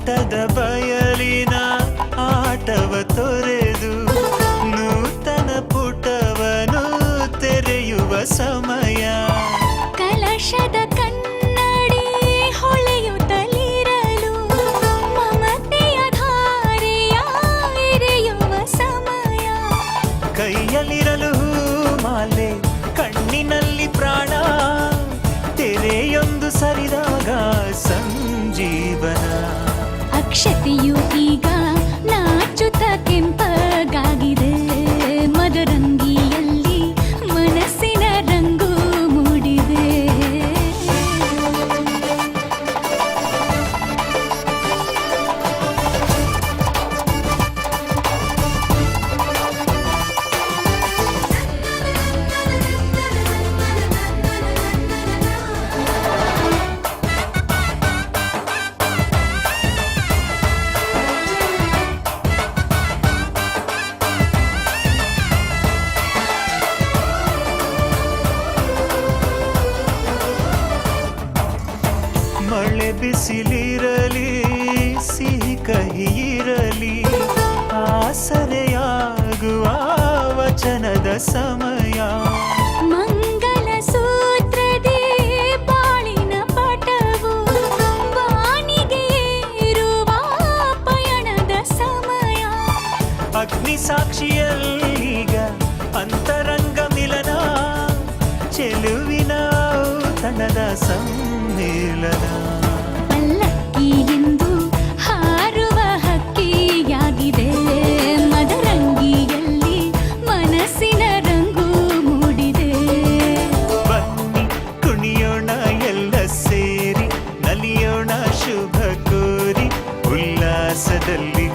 ನೋಟದ ಬಯಲಿನ ಆಟವ ತೊರೆದು ನೂತನ ಪುಟವನು ತೆರೆಯುವ ಸಮಯ. ಕಲಶದ ಕನ್ನಡಿ ಹೊಳೆಯುತ್ತಲಿರಲು ಮಮತೆಯ ಧಾರೆಯ ಎರೆಯುವ ಸಮಯ. ಕೈಯಲ್ಲಿರಲು ಮಾಲೆ ಕಣ್ಣಿನಲ್ಲಿ ಪ್ರಾಣ ತೆರೆಯೊಂದು ಸರಿದಾಗ ಸಂಜೀವನ. ಅಕ್ಷತೆಯು ಈಗ ನಾಚುತ್ತ ಕೆಂಪಗಾಗಿದೆ. ಮದರಂಗಿಯಲ್ಲಿ ಮನಸ್ಸಿನ ರಂಗು ಮೂಡಿದೆ. ಮಳೆ ಬಿಸಿಲಿರಲಿ ಸಿಹಿ ಕಹಿ ಇರಲಿ ಆಸರೆಯಾಗುವ ವಚನದ ಸಮಯ. ಮಂಗಲ ಸೂತ್ರದೇ ಬಾಳಿನ ಪಟವು ವಾನಿಗೆ ಏರುವ ಪಯಣದ ಸಮಯ. ಅಗ್ನಿ ಸಾಕ್ಷಿಯಲ್ಲೀಗ ಅಂತರಂಗ ಮಿಲನ ಚೆಲುವಿನ ಔತಣದ ಸಮ್ಮಿಲನ. ಪಲ್ಲಕ್ಕಿ ಎಂದು ಹಾರುವ ಹಕ್ಕಿಯಾಗಿದೆ. ಮದರಂಗಿಯಲ್ಲಿ ಮನಸ್ಸಿನ ರಂಗು ಮೂಡಿದೆ. ಬನ್ನಿ ಕುಣಿಯೋಣ ಎಲ್ಲ ಸೇರಿ ನಲಿಯೋಣ ಶುಭ ಕೋರಿ ಉಲ್ಲಾಸದಲ್ಲಿ